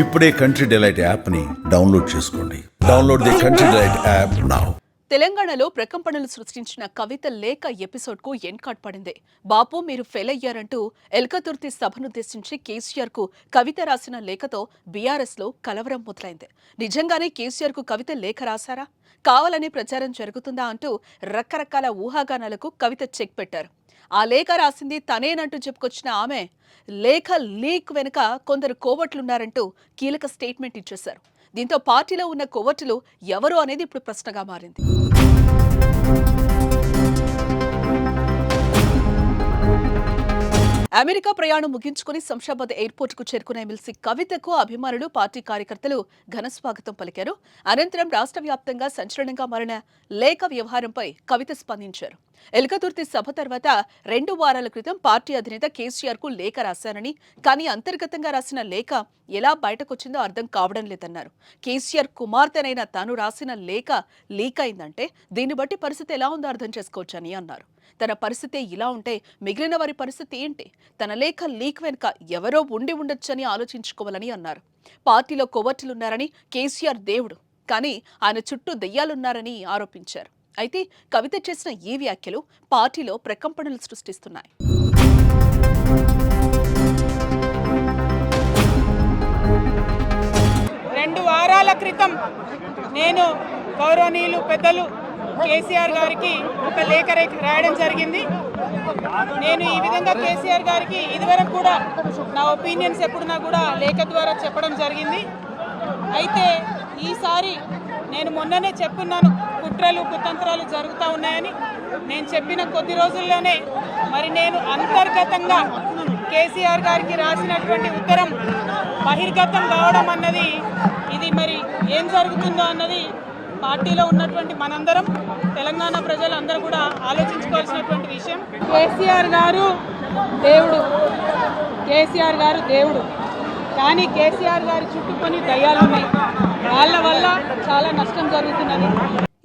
ఇప్పుడే country delight యాప్ని download చేసుకోండి. Download the country delight app now. తెలంగాణలో ప్రకంపనలు సృష్టించిన కవిత లేఖ ఎపిసోడ్కు ఎండ్ కార్డ్ పడింది. బాపు మీరు ఫెయిల్ అయ్యారంటూ ఎల్కతుర్తి సభనుద్దేశించి కేసీఆర్కు కవిత రాసిన లేఖతో బీఆర్ఎస్లో కలవరం మొదలైంది. నిజంగానే కేసీఆర్కు కవిత లేఖ రాశారా, కావాలని ప్రచారం జరుగుతుందా అంటూ రకరకాల ఊహాగానాలకు కవిత చెక్ పెట్టారు. ఆ లేఖ రాసింది తనేనంటూ చెప్పుకొచ్చిన ఆమె లేఖ లీక్ వెనుక కొందరు కోవట్లున్నారంటూ కీలక స్టేట్మెంట్ ఇచ్చేశారు. దీంతో పార్టీలో ఉన్న కోవట్లు ఎవరు అనేది ఇప్పుడు ప్రశ్నగా మారింది. అమెరికా ప్రయాణం ముగించుకుని శంషాబాద్ ఎయిర్పోర్ట్ కు చేరుకున్న ఎమ్మెల్సీ కవితకు అభిమానులు, పార్టీ కార్యకర్తలు ఘన స్వాగతం పలికారు. అనంతరం రాష్ట్ర వ్యాప్తంగా సంచలనంగా మారిన లేఖ వ్యవహారంపై కవిత స్పందించారు. ఎల్కతుర్తి సభ తర్వాత 2 వారాల క్రితం పార్టీ అధినేత కేసీఆర్ కు లేఖ రాశానని, కానీ అంతర్గతంగా రాసిన లేఖ ఎలా బయటకొచ్చిందో అర్థం కావడం లేదన్నారు. కేసీఆర్ కుమార్తెనైన తాను రాసిన లేఖ లీక్ అయిందంటే దీన్ని బట్టి పరిస్థితి ఎలా ఉందో అర్థం చేసుకోవచ్చని అన్నారు. తన పరిస్థితి ఇలా ఉంటే మిగిలిన వారి పరిస్థితి ఏంటి? తన లేఖ లీక్ వెనుక ఎవరో ఉండి ఉండొచ్చని ఆలోచించుకోవాలని అన్నారు. పార్టీలో కొవ్వొత్తులున్నారని, కేసీఆర్ దేవుడు, కానీ ఆయన చుట్టూ దెయ్యాలున్నారని ఆరోపించారు. అయితే కవిత చేసిన ఈ వ్యాఖ్యలు పార్టీలో ప్రకంపనలు సృష్టిస్తున్నాయి. రెండు వారాల క్రితం నేను గౌరవనీయులు పెద్దలు కేసీఆర్ గారికి ఒక లేఖ రాయడం జరిగింది. నేను ఈ విధంగా కేసీఆర్ గారికి ఇదివరకు కూడా నా ఒపీనియన్స్ ఎప్పుడున్నా కూడా లేఖ ద్వారా చెప్పడం జరిగింది. అయితే ఈసారి నేను మొన్ననే చెప్పున్నాను, కుట్రలు కుతంత్రాలు జరుగుతూ ఉన్నాయని. నేను చెప్పిన కొద్ది రోజుల్లోనే మరి నేను అంతర్గతంగా కేసీఆర్ గారికి రాసినటువంటి ఉత్తరం బహిర్గతం కావడం అన్నది, ఇది మరి ఏం జరుగుతుందో అన్నది పార్టీలో ఉన్నటువంటి మనందరం, తెలంగాణ ప్రజలందరూ కూడా ఆలోచించుకోవాల్సినటువంటి విషయం. కేసీఆర్ గారు దేవుడు, కేసీఆర్ గారు దేవుడు, కానీ కేసీఆర్ గారి చుట్టూ కొన్ని దయ్యాలు ఉన్నాయి. వాళ్ళ వల్ల చాలా నష్టం జరుగుతున్నది.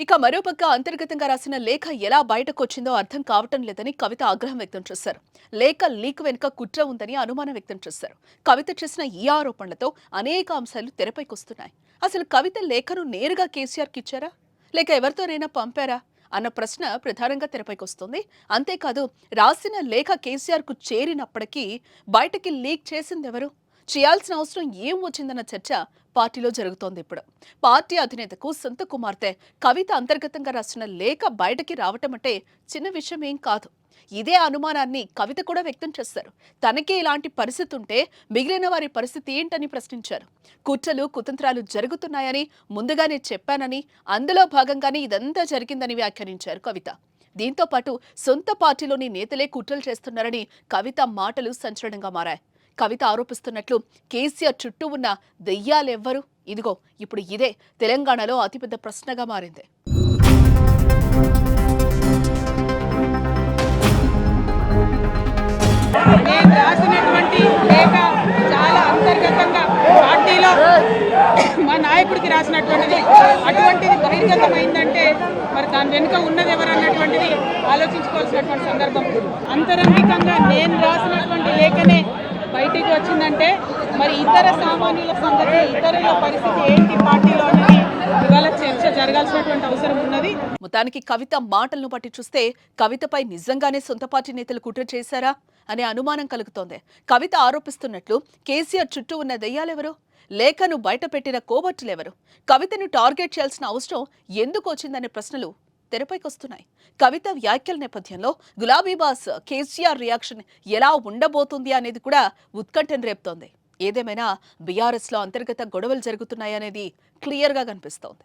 ఇక మరోపక్క అంతర్గతంగా రాసిన లేఖ ఎలా బయటకు వచ్చిందో అర్థం కావటం లేదని కవిత ఆగ్రహం వ్యక్తం చేశారు. లేఖ లీక్ వెనుక కుట్ర ఉందని అనుమానం వ్యక్తం చేశారు. కవిత చేసిన ఈ ఆరోపణలతో అనేక అంశాలు తెరపైకి వస్తున్నాయి. అసలు కవిత లేఖను నేరుగా కేసీఆర్కి ఇచ్చారా, లేక ఎవరితోనైనా పంపారా అన్న ప్రశ్న ప్రధానంగా తెరపైకి వస్తుంది. అంతేకాదు, రాసిన లేఖ కేసీఆర్కు చేరినప్పటికీ బయటకి లీక్ చేసిందెవరు, చేయాల్సిన అవసరం ఏం వచ్చిందన్న చర్చ పార్టీలో జరుగుతోంది. ఇప్పుడు పార్టీ అధినేతకు సొంత కుమార్తె కవిత అంతర్గతంగా రాసిన లేఖ బయటకి రావటం అంటే చిన్న విషయం ఏం కాదు. ఇదే అనుమానాన్ని కవిత కూడా వ్యక్తం చేశారు. తనకే ఇలాంటి పరిస్థితి ఉంటే మిగిలిన వారి పరిస్థితి ఏంటని ప్రశ్నించారు. కుట్రలు కుతంత్రాలు జరుగుతున్నాయని ముందుగానే చెప్పానని, అందులో భాగంగానే ఇదంతా జరిగిందని వ్యాఖ్యానించారు కవిత. దీంతో పాటు సొంత పార్టీలోని నేతలే కుట్రలు చేస్తున్నారని కవిత మాటలు సంచలనంగా మారాయి. కవిత ఆరోపిస్తున్నట్లు కేసీఆర్ చుట్టూ ఉన్న దెయ్యాలెవ్వరు? ఇదిగో ఇప్పుడు ఇదే తెలంగాణలో అతిపెద్ద ప్రశ్నగా మారింది. నేను రాసినటువంటి లేఖ చాలా అంతర్గతంగా పార్టీలో మా నాయకుడికి రాసినటువంటిది. అటువంటిది బహిర్గతమైందంటే మరి దాని వెనుక ఉన్నది ఎవరు అన్నటువంటిది ఆలోచించుకోవాల్సినటువంటి సందర్భం. అంతరంగికంగా నేను రాసినటువంటి లేఖనే బయటికి వచ్చిందంటే మరి ఇతర సామాన్యుల సంగతి, ఇతరుల పరిస్థితి ఏంటి పార్టీలో అనేది ఇవాళ చర్చ జరగాల్సినటువంటి అవసరం ఉన్నది. మొత్తానికి కవిత మాటలను బట్టి చూస్తే కవితపై నిజంగానే సొంత పార్టీ నేతలు కుట్ర చేశారా అనే అనుమానం కలుగుతోంది. కవిత ఆరోపిస్తున్నట్లు కేసీఆర్ చుట్టూ ఉన్న దెయ్యాలెవరు, లేఖను బయటపెట్టిన కోవట్టులెవరు, కవితను టార్గెట్ చేయాల్సిన అవసరం ఎందుకు వచ్చిందనే ప్రశ్నలు తెరపైకొస్తున్నాయి. కవిత వ్యాఖ్యల నేపథ్యంలో గులాబీ బాస్ కేసీఆర్ రియాక్షన్ ఎలా ఉండబోతుంది అనేది కూడా ఉత్కంఠను రేపుతోంది. ఏదేమైనా బీఆర్ఎస్లో అంతర్గత గొడవలు జరుగుతున్నాయనేది క్లియర్గా కనిపిస్తోంది.